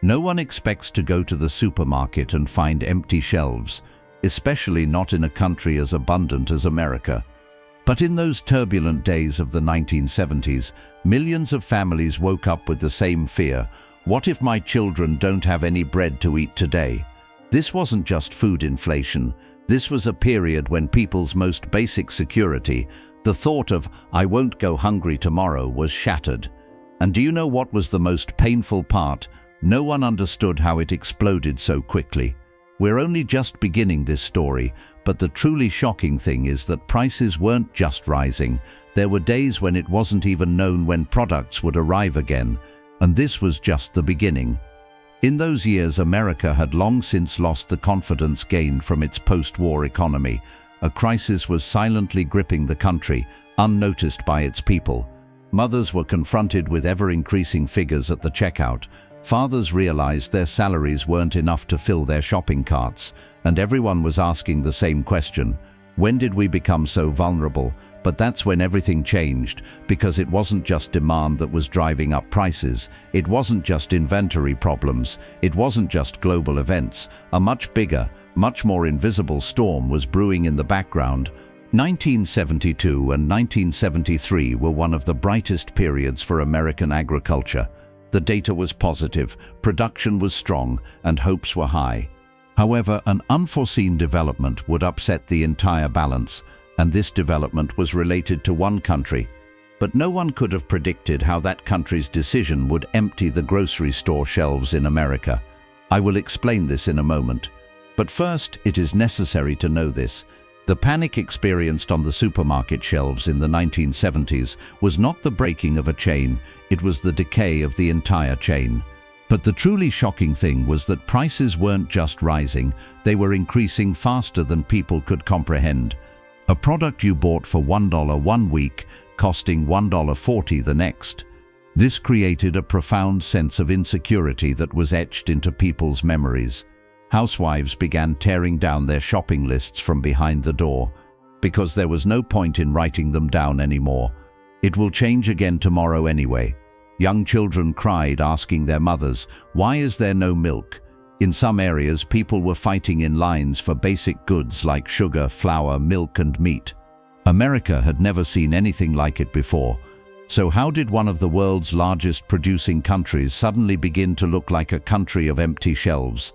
No one expects to go to the supermarket and find empty shelves, especially not in a country as abundant as America. But in those turbulent days of the 1970s, millions of families woke up with the same fear: what if my children don't have any bread to eat today? This wasn't just food inflation. This was a period when people's most basic security, the thought of "I won't go hungry tomorrow," was shattered. And do you know what was the most painful part? No one understood how it exploded so quickly. We're only just beginning this story, but the truly shocking thing is that prices weren't just rising. There were days when it wasn't even known when products would arrive again, and this was just the beginning. In those years, America had long since lost the confidence gained from its post-war economy. A crisis was silently gripping the country, unnoticed by its people. Mothers were confronted with ever-increasing figures at the checkout. Fathers realized their salaries weren't enough to fill their shopping carts, and everyone was asking the same question: when did we become so vulnerable? But that's when everything changed, because it wasn't just demand that was driving up prices. It wasn't just inventory problems. It wasn't just global events. A much bigger, much more invisible storm was brewing in the background. 1972 and 1973 were one of the brightest periods for American agriculture. The data was positive, production was strong, and hopes were high. However, an unforeseen development would upset the entire balance, and this development was related to one country. But no one could have predicted how that country's decision would empty the grocery store shelves in America. I will explain this in a moment. But first, it is necessary to know this. The panic experienced on the supermarket shelves in the 1970s was not the breaking of a chain, it was the decay of the entire chain. But the truly shocking thing was that prices weren't just rising, they were increasing faster than people could comprehend. A product you bought for $1 one week, costing $1.40 the next. This created a profound sense of insecurity that was etched into people's memories. Housewives began tearing down their shopping lists from behind the door, because there was no point in writing them down anymore. It will change again tomorrow anyway. Young children cried, asking their mothers, "Why is there no milk?" In some areas, people were fighting in lines for basic goods like sugar, flour, milk, and meat. America had never seen anything like it before. So how did one of the world's largest producing countries suddenly begin to look like a country of empty shelves?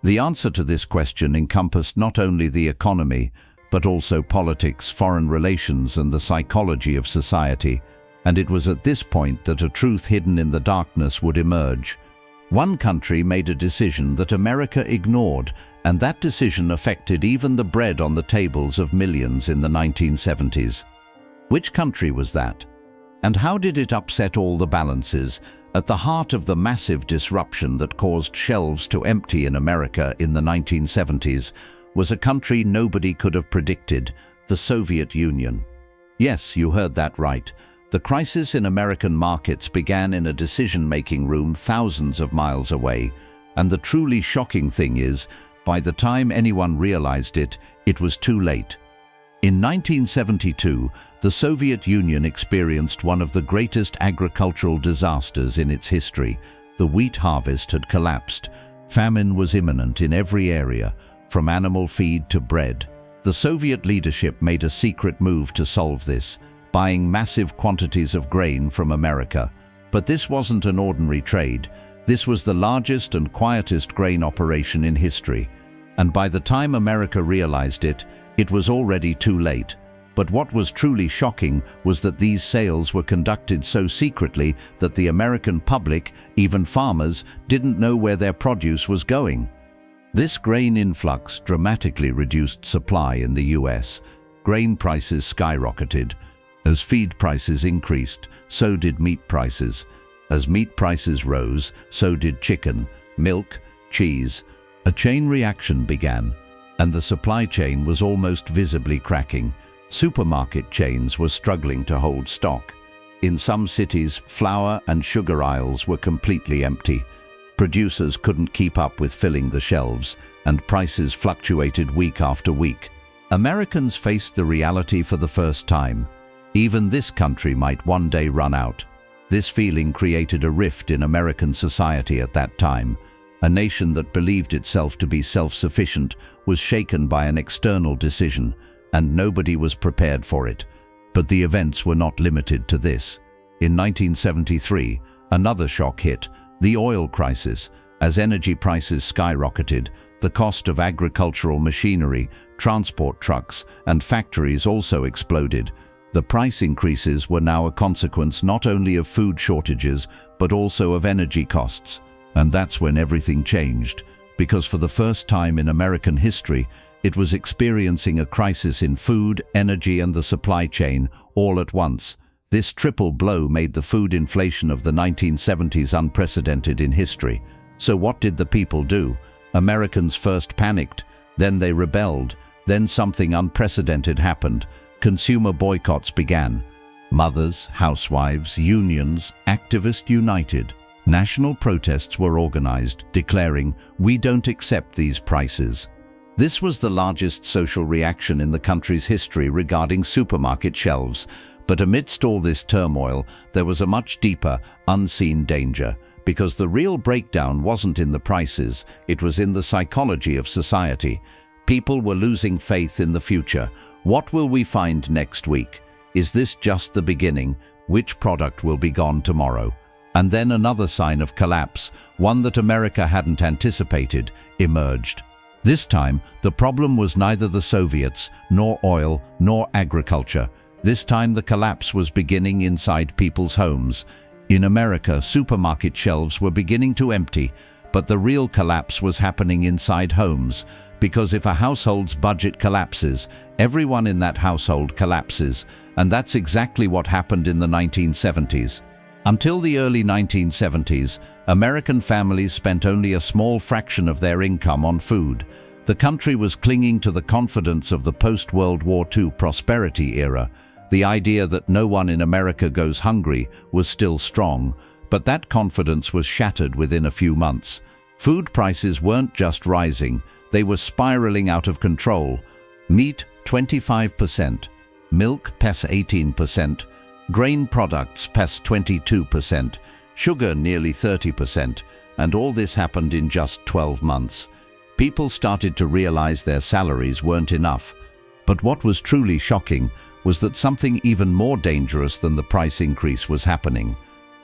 The answer to this question encompassed not only the economy, but also politics, foreign relations, and the psychology of society. And it was at this point that a truth hidden in the darkness would emerge. One country made a decision that America ignored, and that decision affected even the bread on the tables of millions in the 1970s. Which country was that? And how did it upset all the balances? At the heart of the massive disruption that caused shelves to empty in America in the 1970s was a country nobody could have predicted: the Soviet Union. Yes, you heard that right. The crisis in American markets began in a decision-making room thousands of miles away. And the truly shocking thing is, by the time anyone realized it, it was too late. In 1972, the Soviet Union experienced one of the greatest agricultural disasters in its history. The wheat harvest had collapsed. Famine was imminent in every area, from animal feed to bread. The Soviet leadership made a secret move to solve this, buying massive quantities of grain from America. But this wasn't an ordinary trade. This was the largest and quietest grain operation in history. And by the time America realized it, it was already too late. But what was truly shocking was that these sales were conducted so secretly that the American public, even farmers, didn't know where their produce was going. This grain influx dramatically reduced supply in the US. Grain prices skyrocketed. As feed prices increased, so did meat prices. As meat prices rose, so did chicken, milk, cheese. A chain reaction began, and the supply chain was almost visibly cracking. Supermarket chains were struggling to hold stock. In some cities, flour and sugar aisles were completely empty. Producers couldn't keep up with filling the shelves, and prices fluctuated week after week. Americans faced the reality for the first time. Even this country might one day run out. This feeling created a rift in American society at that time. A nation that believed itself to be self-sufficient was shaken by an external decision, and nobody was prepared for it. But the events were not limited to this. In 1973, another shock hit, the oil crisis. As energy prices skyrocketed, the cost of agricultural machinery, transport trucks, and factories also exploded. The price increases were now a consequence not only of food shortages, but also of energy costs. And that's when everything changed, because for the first time in American history, it was experiencing a crisis in food, energy, and the supply chain all at once. This triple blow made the food inflation of the 1970s unprecedented in history. So what did the people do? Americans first panicked, then they rebelled, then something unprecedented happened. Consumer boycotts began. Mothers, housewives, unions, activists united. National protests were organized, declaring, "We don't accept these prices." This was the largest social reaction in the country's history regarding supermarket shelves. But amidst all this turmoil, there was a much deeper, unseen danger. Because the real breakdown wasn't in the prices, it was in the psychology of society. People were losing faith in the future. What will we find next week? Is this just the beginning? Which product will be gone tomorrow? And then another sign of collapse, one that America hadn't anticipated, emerged. This time, the problem was neither the Soviets, nor oil, nor agriculture. This time the collapse was beginning inside people's homes. In America, supermarket shelves were beginning to empty, but the real collapse was happening inside homes. Because if a household's budget collapses, everyone in that household collapses. And that's exactly what happened in the 1970s. Until the early 1970s, American families spent only a small fraction of their income on food. The country was clinging to the confidence of the post-World War II prosperity era. The idea that no one in America goes hungry was still strong, but that confidence was shattered within a few months. Food prices weren't just rising, they were spiraling out of control. Meat, 25%. Milk, plus 18%. Grain products, plus 22%. Sugar, nearly 30%. And all this happened in just 12 months. People started to realize their salaries weren't enough. But what was truly shocking was that something even more dangerous than the price increase was happening.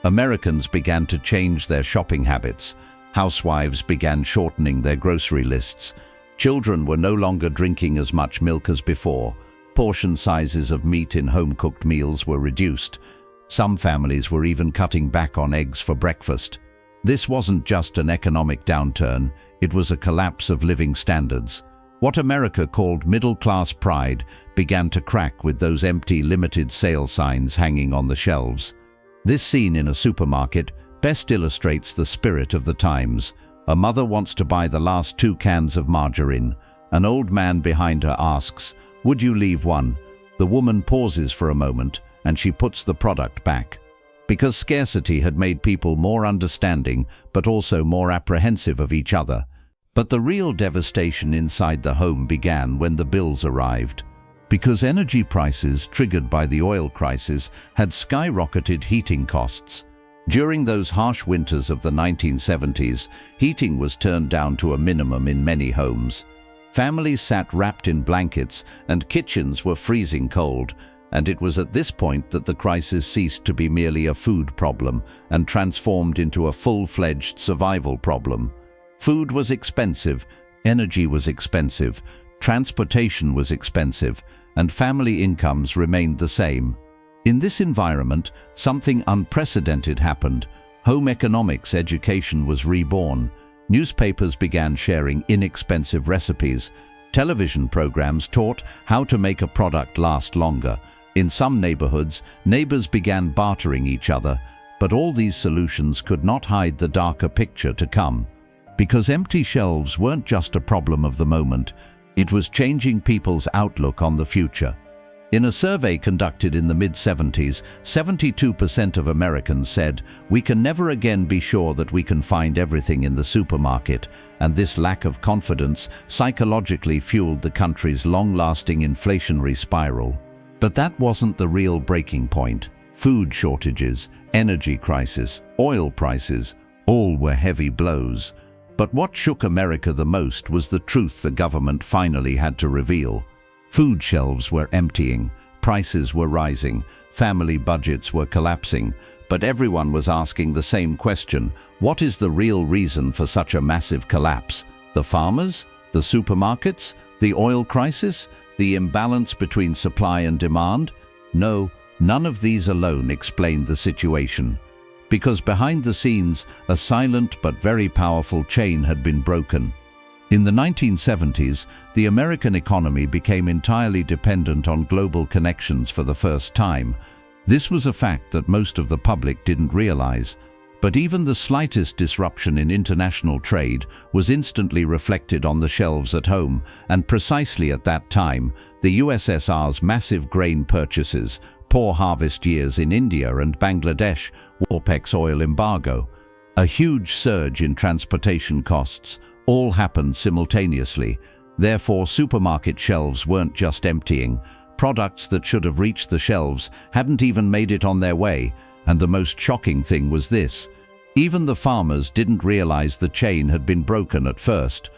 Americans began to change their shopping habits. Housewives began shortening their grocery lists. Children were no longer drinking as much milk as before. Portion sizes of meat in home-cooked meals were reduced. Some families were even cutting back on eggs for breakfast. This wasn't just an economic downturn, it was a collapse of living standards. What America called middle-class pride began to crack with those empty limited sale signs hanging on the shelves. This scene in a supermarket best illustrates the spirit of the times. A mother wants to buy the last 2 cans of margarine. An old man behind her asks, "Would you leave one?" The woman pauses for a moment and she puts the product back. Because scarcity had made people more understanding but also more apprehensive of each other. But the real devastation inside the home began when the bills arrived. Because energy prices, triggered by the oil crisis, had skyrocketed heating costs. During those harsh winters of the 1970s, heating was turned down to a minimum in many homes. Families sat wrapped in blankets and kitchens were freezing cold, and it was at this point that the crisis ceased to be merely a food problem and transformed into a full-fledged survival problem. Food was expensive, energy was expensive, transportation was expensive, and family incomes remained the same. In this environment, something unprecedented happened. Home economics education was reborn. Newspapers began sharing inexpensive recipes. Television programs taught how to make a product last longer. In some neighborhoods, neighbors began bartering each other, but all these solutions could not hide the darker picture to come. Because empty shelves weren't just a problem of the moment, it was changing people's outlook on the future. In a survey conducted in the mid-70s, 72% of Americans said, "We can never again be sure that we can find everything in the supermarket," and this lack of confidence psychologically fueled the country's long-lasting inflationary spiral. But that wasn't the real breaking point. Food shortages, energy crisis, oil prices, all were heavy blows. But what shook America the most was the truth the government finally had to reveal. Food shelves were emptying, prices were rising, family budgets were collapsing, but everyone was asking the same question: what is the real reason for such a massive collapse? The farmers? The supermarkets? The oil crisis? The imbalance between supply and demand? No, none of these alone explained the situation. Because behind the scenes, a silent but very powerful chain had been broken. In the 1970s, the American economy became entirely dependent on global connections for the first time. This was a fact that most of the public didn't realize. But even the slightest disruption in international trade was instantly reflected on the shelves at home, and precisely at that time, the USSR's massive grain purchases, poor harvest years in India and Bangladesh, OPEC's oil embargo, a huge surge in transportation costs, all happened simultaneously. Therefore, supermarket shelves weren't just emptying. Products that should have reached the shelves hadn't even made it on their way, and the most shocking thing was this: even the farmers didn't realize the chain had been broken at first.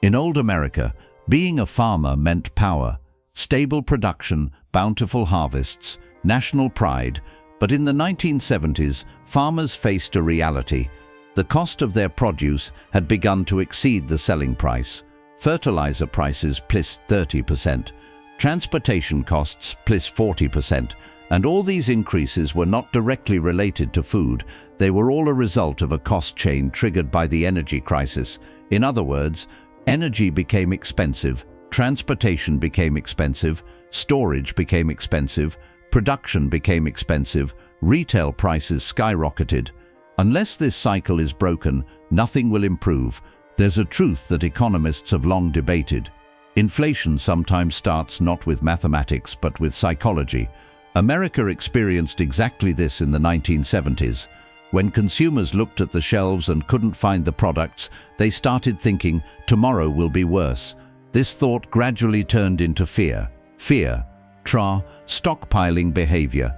In old America, being a farmer meant power, stable production, bountiful harvests, national pride. But in the 1970s, farmers faced a reality. The cost of their produce had begun to exceed the selling price. Fertilizer prices plus 30%, transportation costs plus 40%, and all these increases were not directly related to food. They were all a result of a cost chain triggered by the energy crisis. In other words, energy became expensive, transportation became expensive, storage became expensive, production became expensive, retail prices skyrocketed. Unless this cycle is broken, nothing will improve. There's a truth that economists have long debated. Inflation sometimes starts not with mathematics but with psychology. America experienced exactly this in the 1970s. When consumers looked at the shelves and couldn't find the products, they started thinking, tomorrow will be worse. This thought gradually turned into fear. Fear. Stockpiling behavior,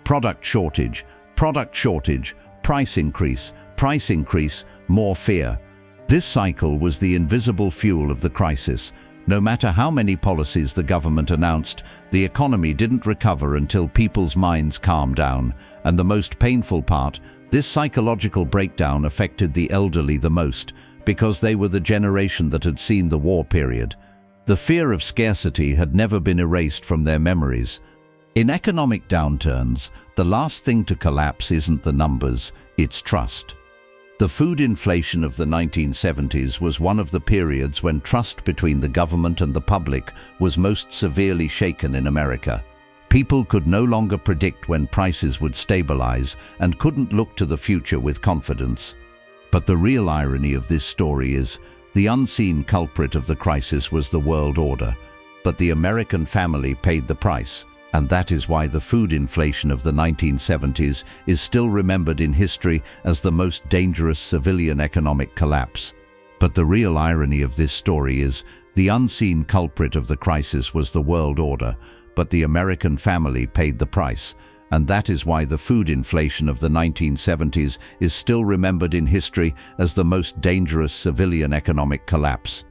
product shortage, price increase, more fear. This cycle was the invisible fuel of the crisis. No matter how many policies the government announced, the economy didn't recover until people's minds calmed down. And the most painful part, this psychological breakdown affected the elderly the most, because they were the generation that had seen the war period. The fear of scarcity had never been erased from their memories. In economic downturns, the last thing to collapse isn't the numbers, it's trust. The food inflation of the 1970s was one of the periods when trust between the government and the public was most severely shaken in America. People could no longer predict when prices would stabilize and couldn't look to the future with confidence. But the real irony of this story is, the unseen culprit of the crisis was the world order, but the American family paid the price, and that is why the food inflation of the 1970s is still remembered in history as the most dangerous civilian economic collapse. But the real irony of this story is, the unseen culprit of the crisis was the world order, but the American family paid the price, and that is why the food inflation of the 1970s is still remembered in history as the most dangerous civilian economic collapse.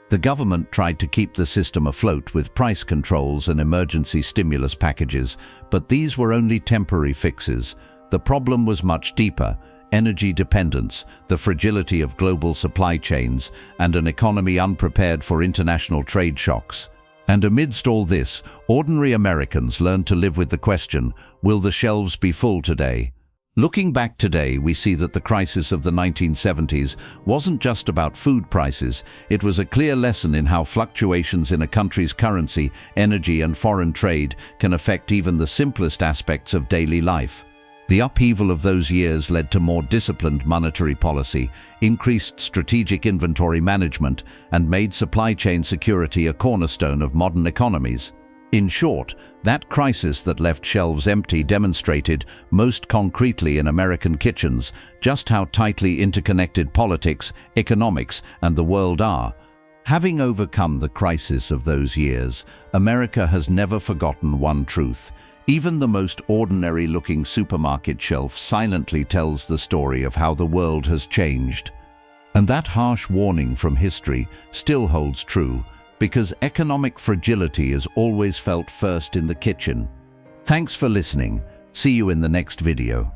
The government tried to keep the system afloat with price controls and emergency stimulus packages, but these were only temporary fixes. The problem was much deeper: energy dependence, the fragility of global supply chains, and an economy unprepared for international trade shocks. And amidst all this, ordinary Americans learned to live with the question, will the shelves be full today? Looking back today, we see that the crisis of the 1970s wasn't just about food prices. It was a clear lesson in how fluctuations in a country's currency, energy, and foreign trade can affect even the simplest aspects of daily life. The upheaval of those years led to more disciplined monetary policy, increased strategic inventory management, and made supply chain security a cornerstone of modern economies. In short, that crisis that left shelves empty demonstrated, most concretely in American kitchens, just how tightly interconnected politics, economics, and the world are. Having overcome the crisis of those years, America has never forgotten one truth. Even the most ordinary-looking supermarket shelf silently tells the story of how the world has changed. And that harsh warning from history still holds true, because economic fragility is always felt first in the kitchen. Thanks for listening. See you in the next video.